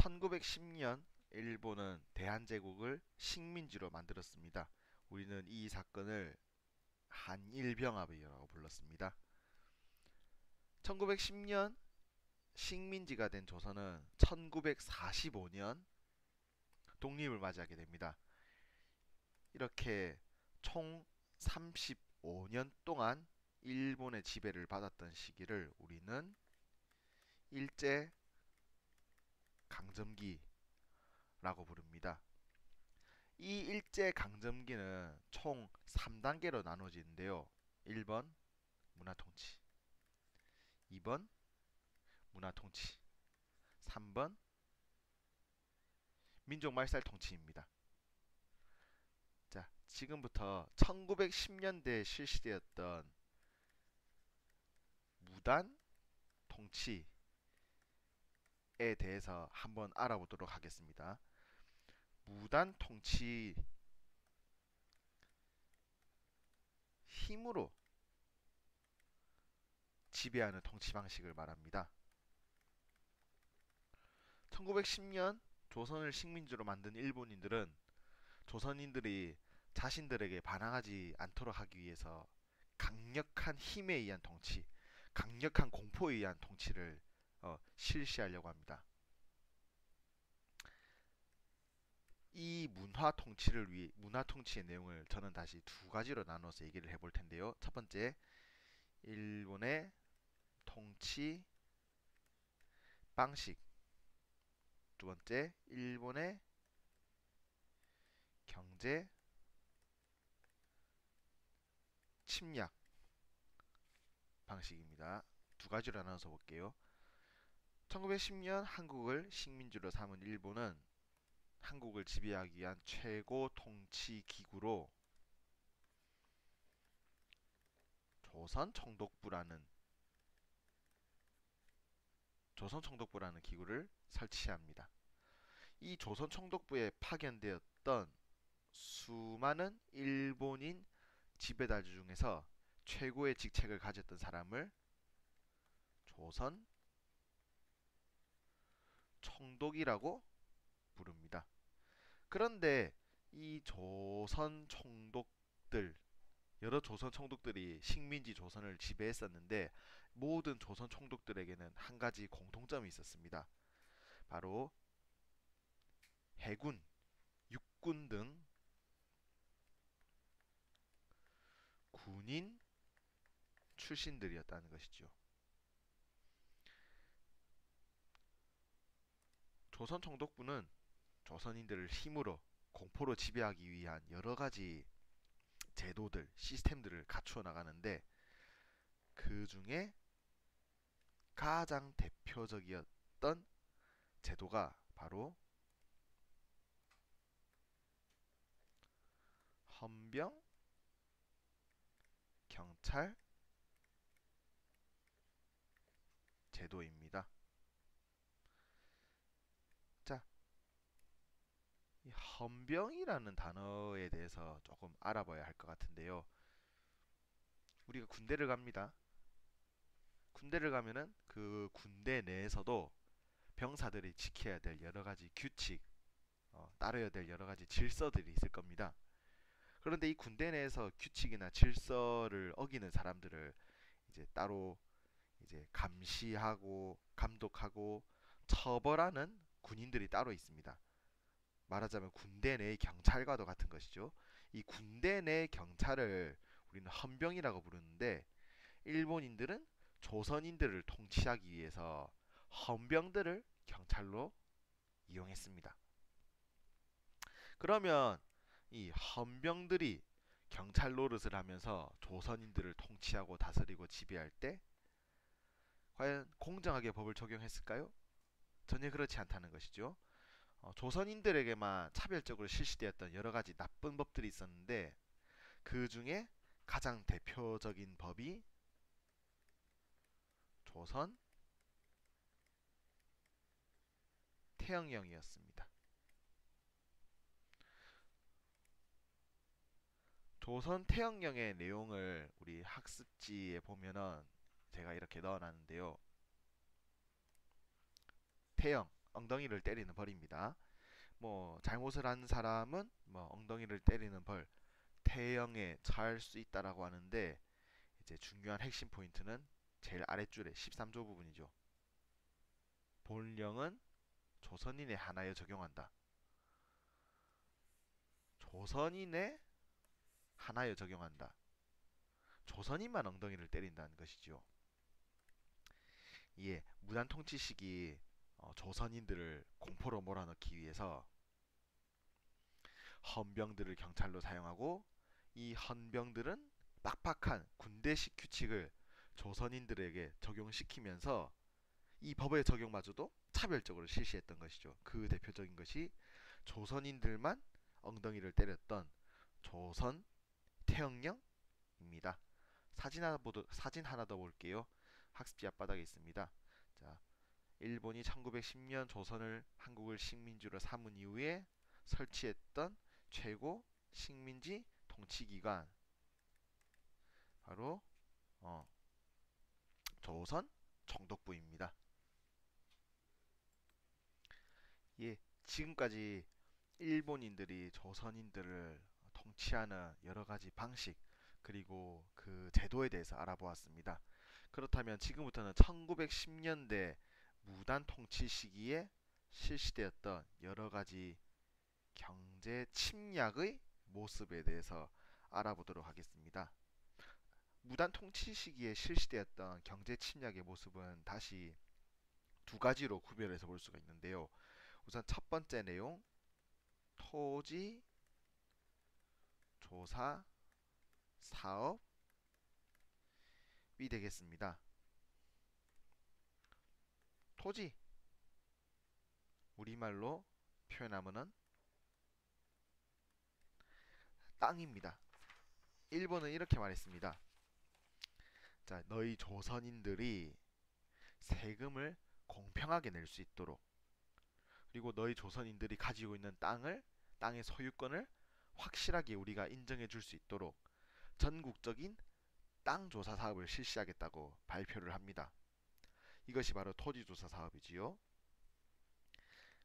1910년 일본은 대한제국을 식민지로 만들었습니다. 우리는 이 사건을 한일병합이라고 불렀습니다. 1910년 식민지가 된 조선은 1945년 독립을 맞이하게 됩니다. 이렇게 총 35년 동안 일본의 지배를 받았던 시기를 우리는 일제 강점기라고 부릅니다. 이 일제 강점기는 총 3단계로 나눠지는데요. 1번 문화통치, 2번 문화통치, 3번 민족말살통치입니다. 자, 지금부터 1910년대에 실시되었던 무단 통치에 대해서 한번 알아보도록 하겠습니다. 무단 통치, 힘으로 지배하는 통치 방식을 말합니다. 1910년 조선을 식민지로 만든 일본인들은 조선인들이 자신들에게 반항하지 않도록 하기 위해서 강력한 힘에 의한 통치, 강력한 공포에 의한 통치를 실시하려고 합니다. 이 문화 통치의 내용을 저는 다시 두 가지로 나눠서 얘기를 해볼 텐데요. 첫 번째, 일본의 통치 방식. 두 번째, 일본의 경제 침략 방식입니다. 두 가지로 나눠서 볼게요. 1910년 한국을 식민지로 삼은 일본은 한국을 지배하기 위한 최고 통치 기구로 조선총독부라는 기구를 설치합니다. 이 조선총독부에 파견되었던 수많은 일본인 지배자들 중에서 최고의 직책을 가졌던 사람을 조선 총독이라고 부릅니다. 그런데 이 조선 총독들, 여러 조선 총독들이 식민지 조선을 지배했었는데 모든 조선 총독들에게는 한 가지 공통점이 있었습니다. 바로 해군, 육군 등 군인 출신들이었다는 것이죠. 조선 총독부는 조선인들을 힘으로 공포로 지배하기 위한 여러 가지 제도들, 시스템들을 갖추어 나가는데 그 중에 가장 대표적이었던 제도가 바로 헌병, 경찰 제도입니다. 자, 이 헌병이라는 단어에 대해서 조금 알아봐야 할 것 같은데요. 우리가 군대를 갑니다. 군대를 가면은 그 군대 내에서도 병사들이 지켜야 될 여러 가지 규칙, 따라야 될 여러 가지 질서들이 있을 겁니다. 그런데 이 군대 내에서 규칙이나 질서를 어기는 사람들을 이제 따로 이제 감시하고 감독하고 처벌하는 군인들이 따로 있습니다. 말하자면 군대 내 경찰과도 같은 것이죠. 이 군대 내 경찰을 우리는 헌병이라고 부르는데 일본인들은 조선인들을 통치하기 위해서 헌병들을 경찰로 이용했습니다. 그러면 이 헌병들이 경찰 노릇을 하면서 조선인들을 통치하고 다스리고 지배할 때 과연 공정하게 법을 적용했을까요? 전혀 그렇지 않다는 것이죠. 조선인들에게만 차별적으로 실시되었던 여러 가지 나쁜 법들이 있었는데 그 중에 가장 대표적인 법이 조선 태영령이었습니다. 조선 태영령의 내용을 우리 학습지에 보면은 제가 이렇게 넣어놨는데요. 태영, 엉덩이를 때리는 벌입니다. 뭐 잘못을 한 사람은 뭐 엉덩이를 때리는 벌, 태형에 처할 수 있다라고 하는데 이제 중요한 핵심 포인트는 제일 아랫줄에 13조 부분이죠. 본령은 조선인에 한하여 적용한다. 조선인에 한하여 적용한다. 조선인만 엉덩이를 때린다는 것이죠. 이에 무단 통치 시기 조선인들을 공포로 몰아넣기 위해서 헌병들을 경찰로 사용하고, 이 헌병들은 빡빡한 군대식 규칙을 조선인들에게 적용시키면서 이 법의 적용마저도 차별적으로 실시했던 것이죠. 그 대표적인 것이 조선인들만 엉덩이를 때렸던 조선 태형령입니다. 사진 하나 더 볼게요. 학습지 앞바닥에 있습니다. 자, 일본이 1910년 조선을 한국을 식민지로 삼은 이후에 설치했던 최고 식민지 통치기관, 바로 조선 총독부입니다. 예, 지금까지 일본인들이 조선인들을 통치하는 여러 가지 방식, 그리고 그 제도에 대해서 알아보았습니다. 그렇다면 지금부터는 1910년대 무단 통치 시기에 실시되었던 여러 가지 경제 침략의 모습에 대해서 알아보도록 하겠습니다. 무단 통치 시기에 실시되었던 경제 침략의 모습은 다시 두 가지로 구별해서 볼 수가 있는데요. 우선 첫 번째 내용, 토지 조사 사업이 되겠습니다. 토지, 우리말로 표현하면은 땅입니다. 일본은 이렇게 말했습니다. 자, 너희 조선인들이 세금을 공평하게 낼 수 있도록, 그리고 너희 조선인들이 가지고 있는 땅의 소유권을 확실하게 우리가 인정해 줄 수 있도록 전국적인 땅 조사 사업을 실시하겠다고 발표를 합니다. 이것이 바로 토지 조사 사업이지요.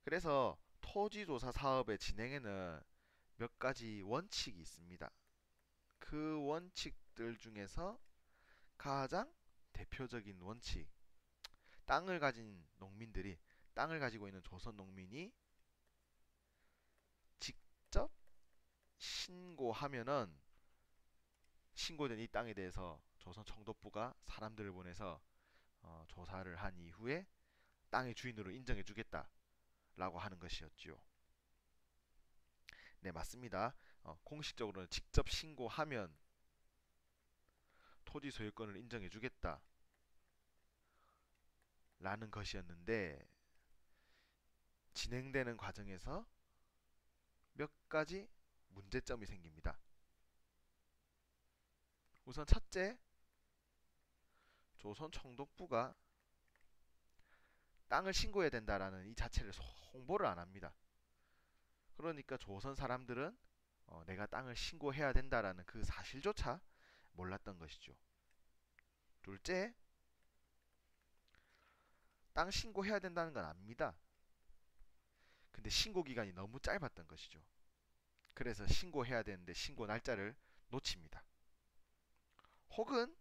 그래서 토지 조사 사업의 진행에는 몇 가지 원칙이 있습니다. 그 원칙들 중에서 가장 대표적인 원칙, 땅을 가진 농민들이, 땅을 가지고 있는 조선 농민이 직접 신고하면은, 신고된 이 땅에 대해서 조선 총독부가 사람들을 보내서 조사를 한 이후에 땅의 주인으로 인정해 주겠다라고 하는 것이었죠. 네, 맞습니다. 공식적으로는 직접 신고하면 토지 소유권을 인정해 주겠다라는 것이었는데, 진행되는 과정에서 몇 가지 문제점이 생깁니다. 우선 첫째, 조선 총독부가 땅을 신고해야 된다라는 이 자체를 홍보를 안 합니다. 그러니까 조선 사람들은 내가 땅을 신고해야 된다라는 그 사실조차 몰랐던 것이죠. 둘째, 땅 신고해야 된다는 건 압니다. 근데 신고 기간이 너무 짧았던 것이죠. 그래서 신고해야 되는데 신고 날짜를 놓칩니다. 혹은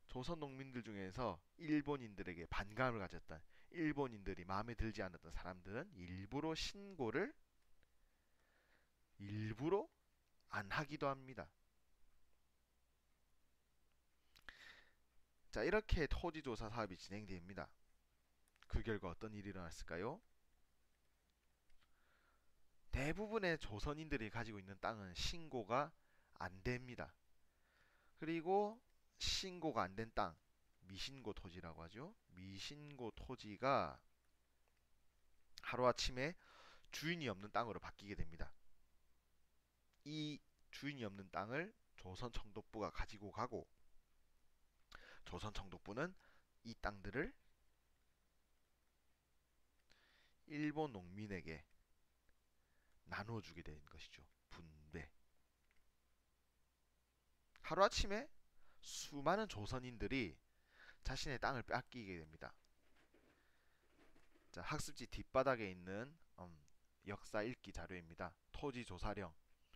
조선 농민들 중에서 일본인들에게 반감을 가졌던, 일본인들이 마음에 들지 않았던 사람들은 일부러 안 하기도 합니다. 자, 이렇게 토지조사 사업이 진행됩니다. 그 결과 어떤 일이 일어났을까요? 대부분의 조선인들이 가지고 있는 땅은 신고가 안 됩니다. 그리고 신고가 안 된 땅, 미신고 토지라고 하죠. 미신고 토지가 하루아침에 주인이 없는 땅으로 바뀌게 됩니다. 이 주인이 없는 땅을 조선 총독부가 가지고 가고, 조선 총독부는 이 땅들을 일본 농민에게 나눠주게 되는 것이죠. 분배. 하루아침에 수많은 조선인들이 자신의 땅을 뺏기게 됩니다. 자, 학습지 뒷바닥에 있는 역사 읽기 자료입니다. 토지조사령,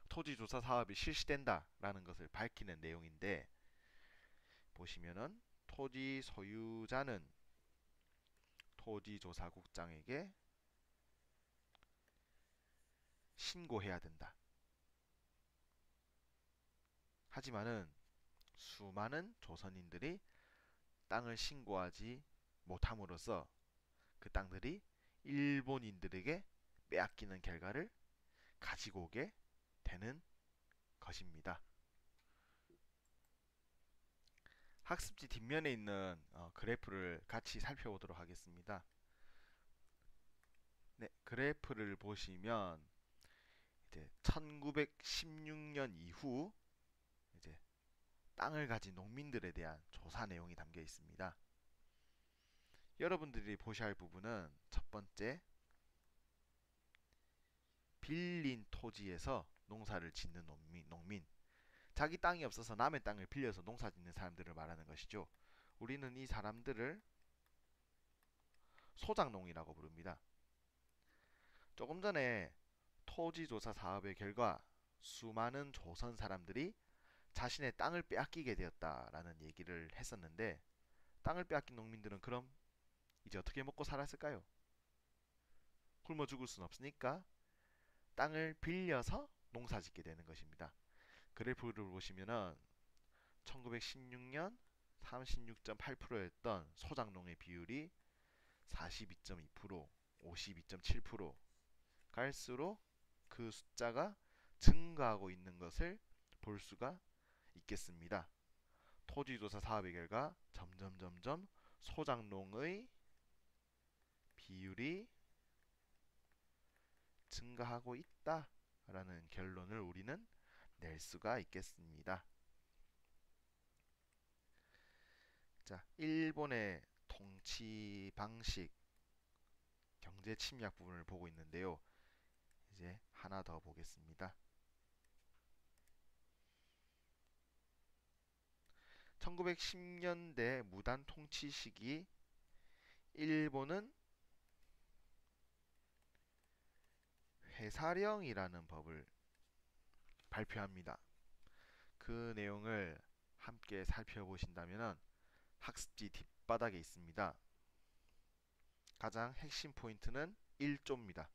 토지조사 사업이 실시된다라는 것을 밝히는 내용인데, 보시면은 토지 소유자는 토지조사국장에게 신고해야 된다. 하지만은 수많은 조선인들이 땅을 신고하지 못함으로써 그 땅들이 일본인들에게 빼앗기는 결과를 가지고 오게 되는 것입니다. 학습지 뒷면에 있는 그래프를 같이 살펴보도록 하겠습니다. 네, 그래프를 보시면 이제 1916년 이후 이제 땅을 가진 농민들에 대한 조사 내용이 담겨 있습니다. 여러분들이 보셔야 할 부분은 첫 번째, 빌린 토지에서 농사를 짓는 농민. 자기 땅이 없어서 남의 땅을 빌려서 농사 짓는 사람들을 말하는 것이죠. 우리는 이 사람들을 소작농이라고 부릅니다. 조금 전에 토지조사 사업의 결과 수많은 조선 사람들이 자신의 땅을 빼앗기게 되었다라는 얘기를 했었는데, 땅을 빼앗긴 농민들은 그럼 이제 어떻게 먹고 살았을까요? 굶어 죽을 순 없으니까 땅을 빌려서 농사 짓게 되는 것입니다. 그래프를 보시면은 1916년 36.8%였던 소작농의 비율이 42.2%, 52.7% 갈수록 그 숫자가 증가하고 있는 것을 볼 수가 있겠습니다. 토지조사 사업의 결과 점점 소작농의 비율이 증가하고 있다라는 결론을 우리는 낼 수가 있겠습니다. 자, 일본의 통치 방식, 경제 침략 부분을 보고 있는데요. 이제 하나 더 보겠습니다. 1910년대 무단 통치 시기 일본은 회사령이라는 법을 발표합니다. 그 내용을 함께 살펴보신다면 학습지 뒷바닥에 있습니다. 가장 핵심 포인트는 1조입니다.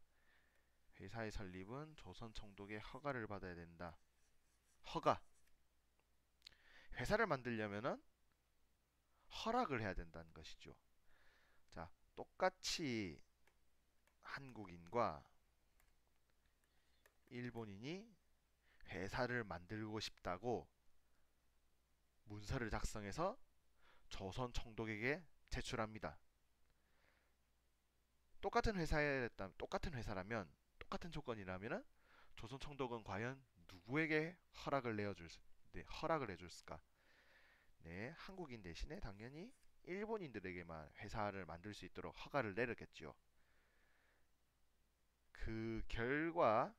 회사의 설립은 조선 총독의 허가를 받아야 된다. 허가. 회사를 만들려면은 허락을 해야 된다는 것이죠. 자, 똑같이 한국인과 일본인이 회사를 만들고 싶다고 문서를 작성해서 조선 총독에게 제출합니다. 똑같은 회사라면 똑같은 조건이라면 조선 총독은 과연 누구에게 허락을 해줬을까? 네, 한국인 대신에 당연히 일본인들에게만 회사를 만들 수 있도록 허가를 내렸겠지요. 그 결과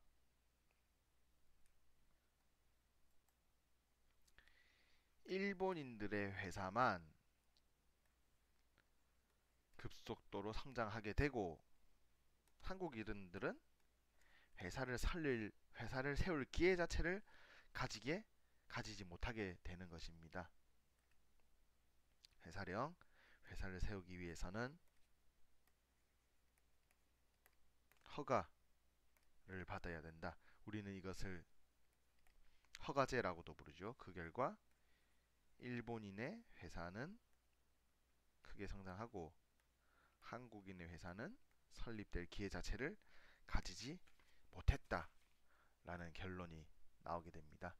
일본인들의 회사만 급속도로 성장하게 되고 한국인들은 회사를 세울 기회 자체를 가지지 못하게 되는 것입니다. 회사를 세우기 위해서는 허가를 받아야 된다. 우리는 이것을 허가제라고도 부르죠. 그 결과 일본인의 회사는 크게 성장하고 한국인의 회사는 설립될 기회 자체를 가지지 못했다라는 결론이 나오게 됩니다.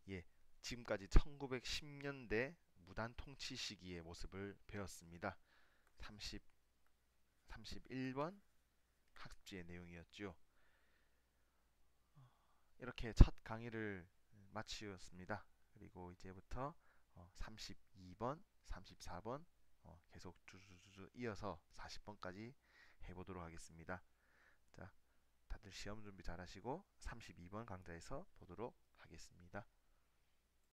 예, 지금까지 1910년대 무단 통치 시기의 모습을 배웠습니다. 31번 학습지의 내용이었죠. 이렇게 첫 강의를 마치었습니다. 그리고 이제부터 32번, 34번 계속 쭈쭈쭈 이어서 40번까지 해보도록 하겠습니다. 자, 다들 시험 준비 잘 하시고 32번 강좌에서 보도록 하겠습니다.